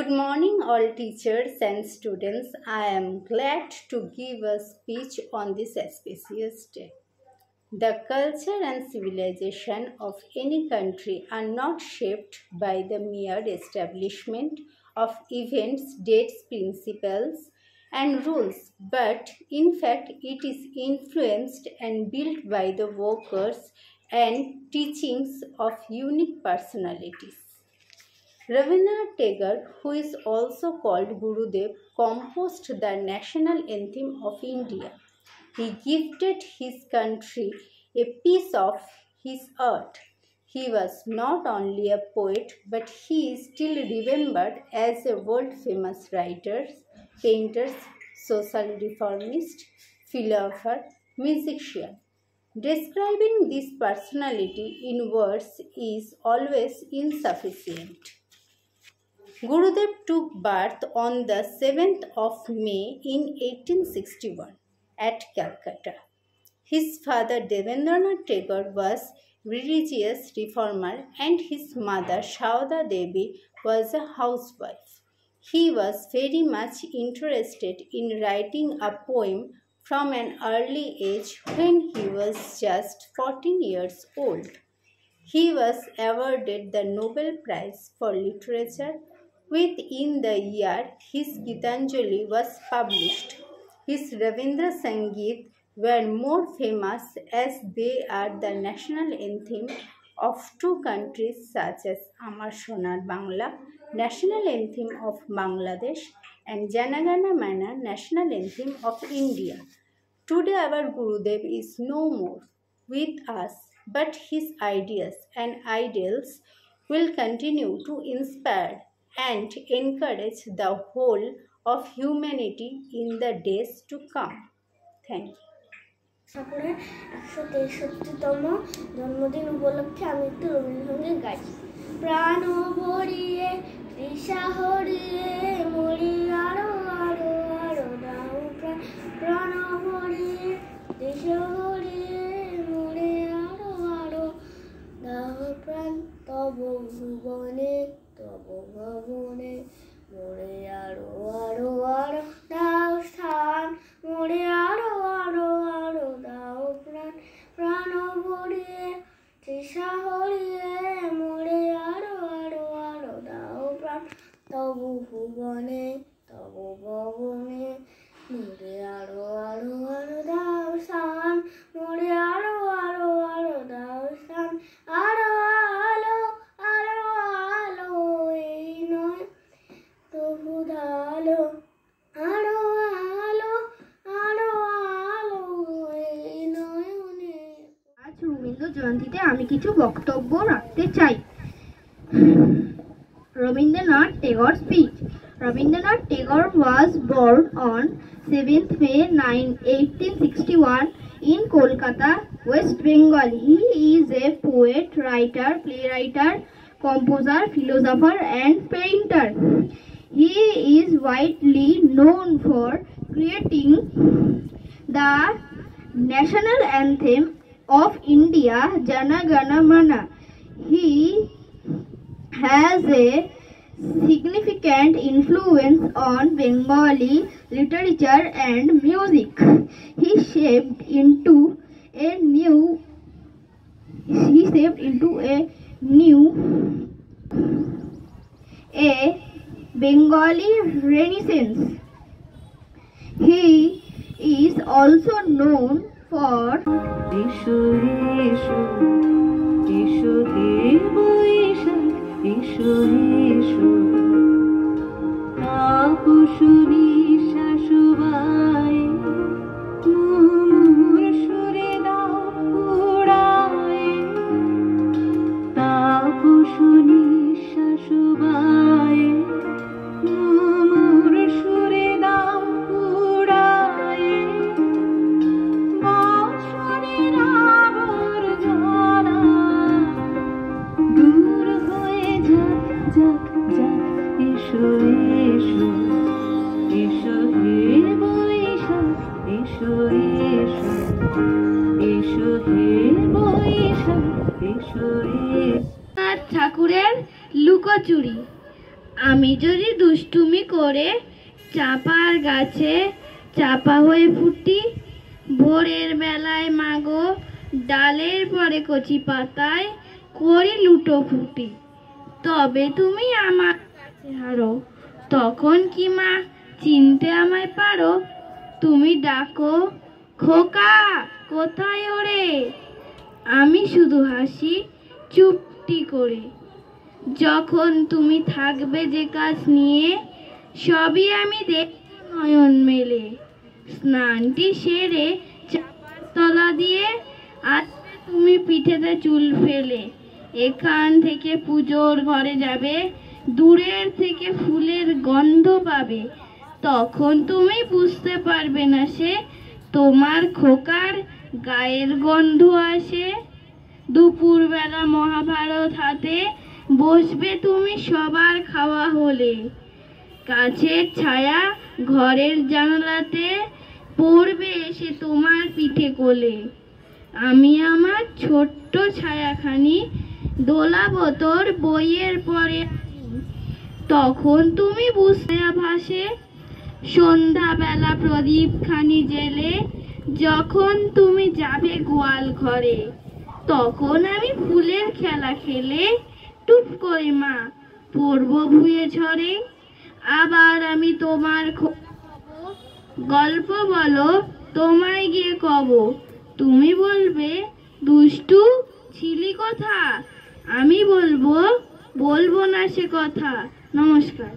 Good morning, all teachers and students. I am glad to give a speech on this auspicious day. The culture and civilization of any country are not shaped by the mere establishment of events, dates, principles, and rules, but in fact, it is influenced and built by the workers and teachings of unique personalities. Rabindranath Tagore, who is also called Gurudev, composed the national anthem of India. He gifted his country a piece of his earth. He was not only a poet, but he is still remembered as a world-famous writer, painter, social reformist, philosopher, musician. Describing this personality in words is always insufficient. Gurudev took birth on the 7th of May in 1861 at Calcutta. His father Devendranath Tagore was religious reformer and his mother Shauda Devi was a housewife. He was very much interested in writing a poem from an early age when he was just 14 years old. He was awarded the Nobel Prize for Literature within the year his Gitanjali was published. His Ravindra Sangeet were more famous as they are the national anthem of two countries such as Amar Sonar Bangla, national anthem of Bangladesh, and Jana Gana Mana, national anthem of India. Today our Gurudev is no more with us, but his ideas and ideals will continue to inspire and encourage the whole of humanity in the days to come. Thank you. ঠাকুরের ১৬৩তম জন্মদিন উপলক্ষে আমি একটু রবীন্দ্রসঙ্গীত গাইছি। প্রাণ ভরিয়ে তৃষা হরিয়ে মরি আরো আরো আরো দাও প্রাণ, প্রাণ ভরিয়ে তৃষা হরিয়ে মরি আরো আরো দাও প্রাণ, তব ভুবনে তব ভবনে মরে আরো আরো আরো দাও স্থান, মরে আরো আরো আরো দাও প্রাণ, প্রাণ ভরিয়ে তৃষা হরিয়ে মরে আরো আরো আরো দাও প্রাণ, তবু ভুবনে তবু ভবনে মরে আরো আরো আরো দাও স্থান, মরে আরো আরো আরো দাও স্থান, আরো আলো আরো আলো এই নয় তবু আলো, আরো আলো আরো আলো এই নয়নে। আজ রবীন্দ্র জয়ন্তীতে আমি কিছু বক্তব্য রাখতে চাই। Rabindranath Tagore speech. Rabindranath Tagore was born on 7th May 1861 in Kolkata, West Bengal. He is a poet, writer, playwright, composer, philosopher and painter. He is widely known for creating the national anthem of India, Jana Gana Mana. He has a significant influence on Bengali literature and music. He shaped into a Bengali Renaissance. He is also known for ঠাকুরের লুকোচুরি। আমি যদি দুষ্টুমি করে চাপার গাছে চাপা হয়ে ফুটি, ভোরের বেলায় মাগো ডালের পরে কচি পাতায় করি লুটো ফুটি, তবে তুমি আমার কাছে হারো, তখন কি মা চিনতে আমায় পারো? তুমি ডাকো খোকা কোথায় ওরে, আমি শুধু হাসি চুপটি করে। যখন তুমি থাকবে যে কাজ নিয়ে, সবই আমি দেখব নয়ন মেলে। স্নানটি সেরে চাপার তলা দিয়ে আসবে তুমি পিঠেতে চুল ফেলে। এখান থেকে পুজোর ঘরে যাবে, দূরের থেকে ফুলের গন্ধ পাবে। তখন তুমি বুঝতে পারবে না সে তোমার খোকার গায়ের গন্ধ আসে। দুপুরবেলা মহাভারত হাতে বসবে তুমি সবার খাওয়া হলে। গাছের ছায়া ঘরের জানালাতে পড়বে এসে তোমার পিঠে কোলে। আমি আমার ছোট্ট ছায়াখানি দোলাবো তোর বইয়ের পরে। তখন তুমি বুঝতে ভাসে সন্ধ্যাবেলা প্রদীপ খানি জেলে, যখন তুমি যাবে গোয়াল ঘরে। তখন আমি ফুলের খেলা খেলে টুপ করে মা পড়বো ভুয়ে ঝরে। আবার আমি তোমার গল্প বলো তোমায় গিয়ে কব, তুমি বলবে দুষ্টু ছিলি কথা, আমি বলবো না সে কথা। নমস্কার।